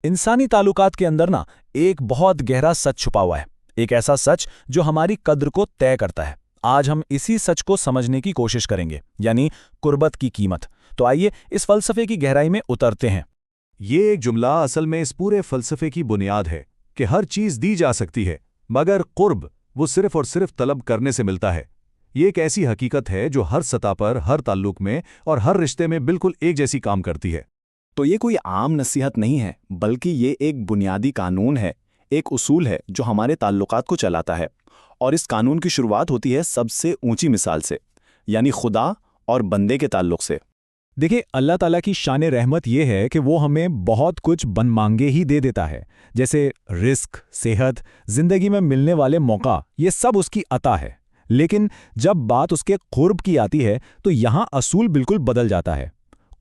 इंसानी ताल्लुकात के अंदर ना एक बहुत गहरा सच छुपा हुआ है। एक ऐसा सच जो हमारी कद्र को तय करता है। आज हम इसी सच को समझने की कोशिश करेंगे, यानी कुर्बत की कीमत। तो आइए इस फलसफे की गहराई में उतरते हैं। ये एक जुमला असल में इस पूरे फलसफे की बुनियाद है कि हर चीज़ दी जा सकती है, मगर कुर्ब वो सिर्फ और सिर्फ तलब करने से मिलता है। ये एक ऐसी हकीकत है जो हर सतह पर, हर ताल्लुक में और हर रिश्ते में बिल्कुल एक जैसी काम करती है। तो ये कोई आम नसीहत नहीं है, बल्कि ये एक बुनियादी कानून है, एक उसूल है जो हमारे ताल्लुकात को चलाता है। और इस कानून की शुरुआत होती है सबसे ऊंची मिसाल से, यानी खुदा और बंदे के ताल्लुक से। देखिए, अल्लाह ताला की शान रहमत ये है कि वो हमें बहुत कुछ बन मांगे ही दे देता है, जैसे रिस्क, सेहत, जिंदगी में मिलने वाले मौका, ये सब उसकी अता है। लेकिन जब बात उसके कुर्ब की आती है तो यहाँ असूल बिल्कुल बदल जाता है।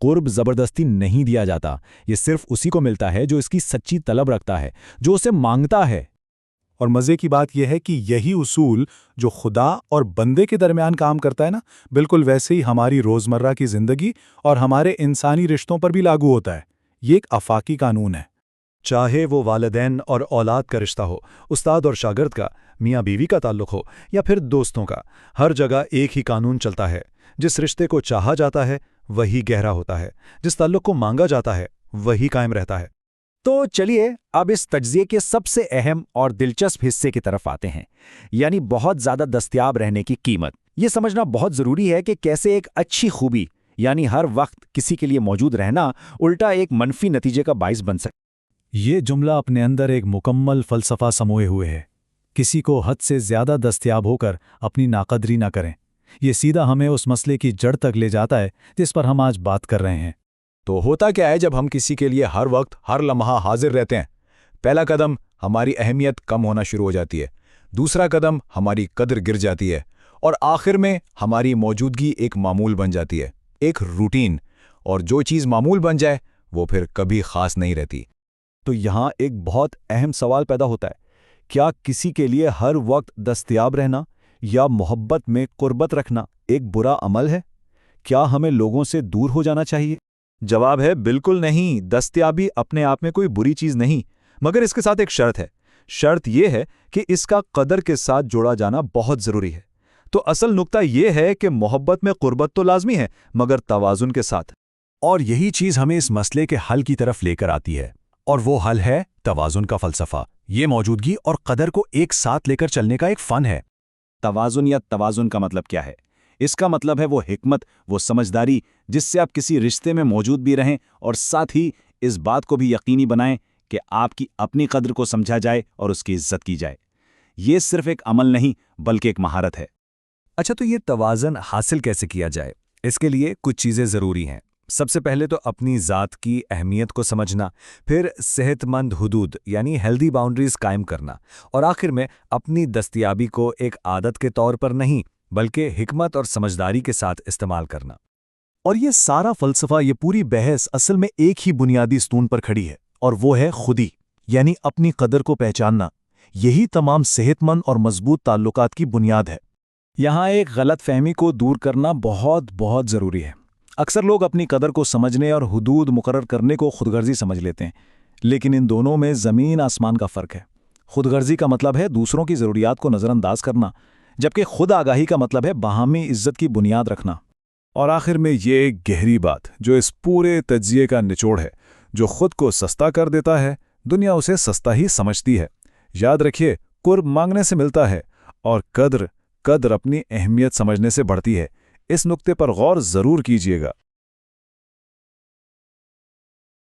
कुर्ब ज़बरदस्ती नहीं दिया जाता, ये सिर्फ उसी को मिलता है जो इसकी सच्ची तलब रखता है, जो उसे मांगता है। और मज़े की बात यह है कि यही उसूल जो खुदा और बंदे के दरमियान काम करता है ना, बिल्कुल वैसे ही हमारी रोज़मर्रा की ज़िंदगी और हमारे इंसानी रिश्तों पर भी लागू होता है। ये एक आफाकी कानून है। चाहे वो वालिदैन और औलाद का रिश्ता हो, उस्ताद और शागिर्द का, मियाँ बीवी का ताल्लुक हो, या फिर दोस्तों का, हर जगह एक ही कानून चलता है। जिस रिश्ते को चाहा जाता है वही गहरा होता है, जिस ताल्लुक को मांगा जाता है वही कायम रहता है। तो चलिए अब इस तज्जिए के सबसे अहम और दिलचस्प हिस्से की तरफ आते हैं, यानी बहुत ज़्यादा दस्तयाब रहने की कीमत। ये समझना बहुत ज़रूरी है कि कैसे एक अच्छी खूबी, यानी हर वक्त किसी के लिए मौजूद रहना, उल्टा एक मनफी नतीजे का बाइस बन सकता। ये जुमला अपने अंदर एक मुकम्मल फ़लसफ़ा समोए हुए है। किसी को हद से ज़्यादा दस्तयाब होकर अपनी नाकदरी ना करें। ये सीधा हमें उस मसले की जड़ तक ले जाता है जिस पर हम आज बात कर रहे हैं। तो होता क्या है जब हम किसी के लिए हर वक्त, हर लम्हा हाजिर रहते हैं? पहला कदम, हमारी अहमियत कम होना शुरू हो जाती है। दूसरा कदम, हमारी कद्र गिर जाती है। और आखिर में हमारी मौजूदगी एक मामूल बन जाती है, एक रूटीन। और जो चीज़ मामूल बन जाए वो फिर कभी ख़ास नहीं रहती। तो यहाँ एक बहुत अहम सवाल पैदा होता है, क्या किसी के लिए हर वक्त दस्तयाब रहना या मोहब्बत में कुर्बत रखना एक बुरा अमल है? क्या हमें लोगों से दूर हो जाना चाहिए? जवाब है बिल्कुल नहीं। दस्तयाबी अपने आप में कोई बुरी चीज़ नहीं, मगर इसके साथ एक शर्त है। शर्त यह है कि इसका कदर के साथ जोड़ा जाना बहुत ज़रूरी है। तो असल नुक्ता यह है कि मोहब्बत में कुर्बत तो लाजमी है, मगर तवाज़ुन के साथ। और यही चीज़ हमें इस मसले के हल की तरफ लेकर आती है, और वो हल है तवाज़ुन का फ़लसफ़ा। ये मौजूदगी और कदर को एक साथ लेकर चलने का एक फ़न है। तवाज़ुन या तवाज़ुन का मतलब क्या है? इसका मतलब है वो हिकमत, वो समझदारी जिससे आप किसी रिश्ते में मौजूद भी रहें और साथ ही इस बात को भी यकीनी बनाएं कि आपकी अपनी कद्र को समझा जाए और उसकी इज्जत की जाए। ये सिर्फ एक अमल नहीं, बल्कि एक महारत है। अच्छा, तो ये तवाज़न हासिल कैसे किया जाए? इसके लिए कुछ चीज़ें ज़रूरी हैं। सबसे पहले तो अपनी ज़ात की अहमियत को समझना, फिर सेहतमंद हुदूद यानी हेल्दी बाउंड्रीज़ कायम करना, और आखिर में अपनी दस्तयाबी को एक आदत के तौर पर नहीं बल्कि हिकमत और समझदारी के साथ इस्तेमाल करना। और ये सारा फ़लसफ़ा, ये पूरी बहस असल में एक ही बुनियादी स्तून पर खड़ी है, और वो है खुदी, यानी अपनी कदर को पहचानना। यही तमाम सेहतमंद और मजबूत ताल्लुकात की बुनियाद है। यहाँ एक गलत फहमी को दूर करना बहुत बहुत ज़रूरी है। अक्सर लोग अपनी कदर को समझने और हुदूद मुकर्रर करने को खुदगर्जी समझ लेते हैं, लेकिन इन दोनों में ज़मीन आसमान का फ़र्क है। खुदगर्जी का मतलब है दूसरों की ज़रूरियात को नज़रअंदाज करना, जबकि खुद आगाही का मतलब है बाहमी इज्जत की बुनियाद रखना। और आखिर में ये एक गहरी बात जो इस पूरे तज्जिए का निचोड़ है, जो खुद को सस्ता कर देता है, दुनिया उसे सस्ता ही समझती है। याद रखिए, कुर्ब मांगने से मिलता है और कद्र अपनी अहमियत समझने से बढ़ती है। इस नुक्ते पर गौर ज़रूर कीजिएगा।